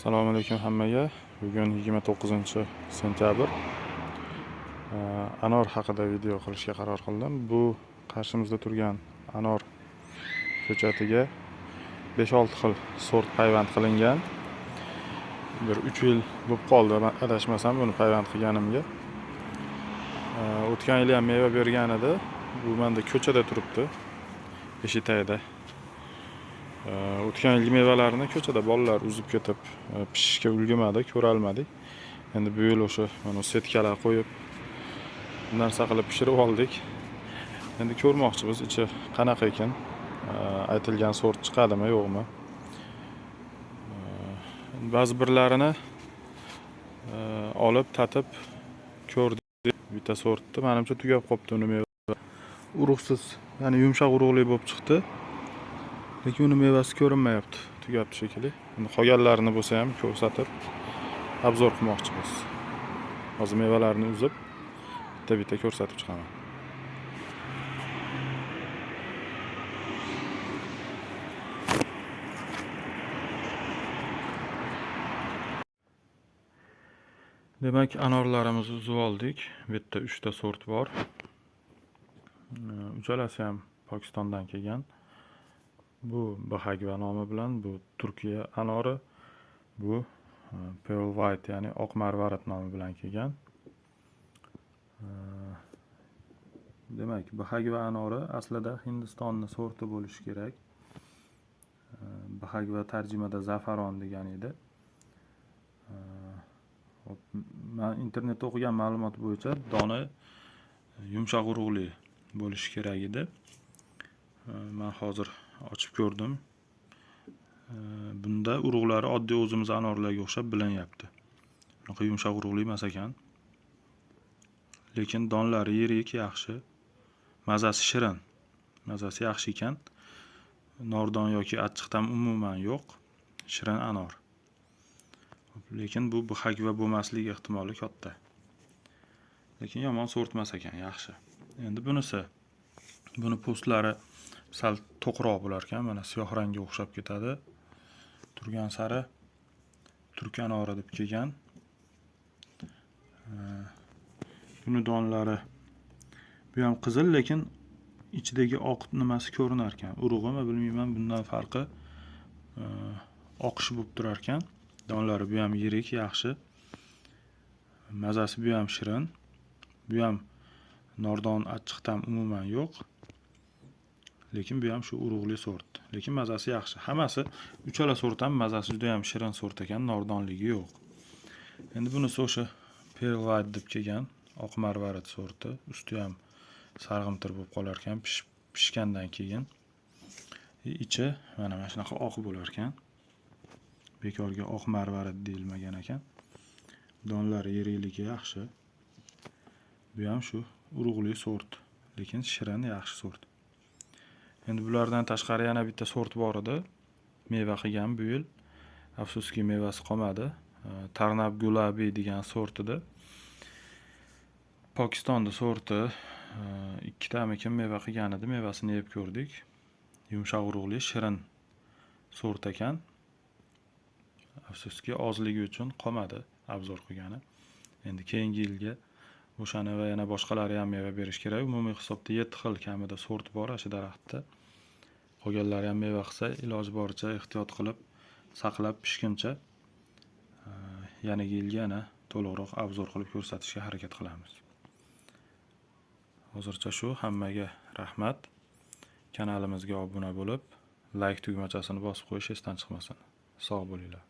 Assalomu alaykum hammaga. Bugun 29-sentyabr. Anor haqida video qilishga qaror qildim. Bu qarshimizda turgan anor ko'chatiga 5-6 xil sort payvand qilingan. Bir 3 yil bo'lib qoldi, men adashmasam buni payvand qilganimga. O'tgan yil ham meva bergan edi. Bu menda ko'chada turibdi. Eshitayda. O'tgan yilgi mevalarni ko'chada bolalar uzib ketib, pishishga ulgurmadi, ko'ra olmadik. Endi bu yil o'sha mana setkalar qo'yib, narsa qilib pishirib oldik. Endi ko'rmoqchimiz ichi qanaqa ekan, aytilgan sort chiqadimi, yo'qmi. Ba'zi birlarini olib tatib ko'rdik. Bitta sortni menimcha tugab qopti uni meva. Urug'siz, ya'ni yumshoq urug'li bo'lib chiqdi. Lekin uni mevasi ko'rinmayapti, tugabdi shekilli. Endi qolganlarini bo'lsa ham ko'rsatib obzor qilmoqchimiz. Hozir mevalarni uzib, bitta-bitta ko'rsatib chiqaman. Demak, anorlarimizni uzib oldik. Bu yerda 3 ta sort bor. Uchalasi ham Pokistondan kelgan. Bu Bahagva nomi bilan, bu Turkiya anori, bu Pearl White, ya'ni oq marvarid nomi bilan kelgan. Demak, Bahagva anori aslida Hindistonning sorti bo'lishi kerak. Bahagva tarjimada zafaron degan edi. Men internetda o'qigan ma'lumot bo'yicha dona yumshoq urug'li bo'lishi kerak edi. Men hozir ochib ko'rdim. Bunda urug'lari oddiy o'zimiz anorlarga o'xshab bilinyapti. Bunaqa yumshoq urug'li emas ekan. Lekin donlari yirik, yaxshi. Mazasi shirin. Mazasi yaxshi ekan. Nordon yoki achchiqdan umuman yo'q. Shirin anor. Lekin bu Bahagva bo'lmasligi ehtimoli katta. Lekin yomon sort emas ekan, yaxshi. Endi buni postlari sal to'qroq bo'lar ekan, mana siyoh rangga o'xshab ketadi. Turgan sari turk anori deb kelgan. Buni donlari bu ham qizil, lekin ichidagi oq nimasi ko'rinar ekan. Urug'imi bilmayman, bundan farqi oqish bo'lib turar ekan. Donlari bu ham yirik, yaxshi. Mazasi bu ham shirin. Bu ham nordon achchiqdan umuman yo'q. Lekin bu ham shu urug'li sort. Lekin mazasi yaxshi. Hammasi uchala sort ham mazasi juda ham shirin sort ekan, nordonligi yo'q. Endi bunisi o'sha Pearl White deb kelgan, oq marvarid sorti. Usti ham sarg'imtir bo'lib qolar ekan, pishgandan keyin. Ichi mana shunaqa oq bo'lar ekan. Bekorga oq marvarid deyilmagan ekan. Donlari yirikligi yaxshi. Bu ham shu urug'li sort, lekin shirin, yaxshi sort. Endi bulardan tashqari yana bitta sort bor edi. Meva qilgan bu yil. Afsuski mevasi qolmadi. Tarnab Gulabi degan sort edi. Pokistonda sorti 2 tamikin meva qilgan edi. Mevasini yeb ko'rdik. Yumshoq urug'li, shirin sort ekan. Afsuski ozligi uchun qolmadi obzor qilgani. Endi keyingi yilga o'shani va yana boshqalari ham meva berish kerak. Umumiy hisobda 7 xil kamida sort bor shu daraxtda. Qolganlari ham meva qilsa, iloji boricha ehtiyot qilib saqlab pishguncha yangi yilga yana to'liqroq obzor qilib ko'rsatishga harakat qilamiz. Hozircha shu. Hammaga rahmat. Kanalimizga obuna bo'lib, like tugmachasini bosib qo'yish esdan chiqmasin. Sog' bo'linglar.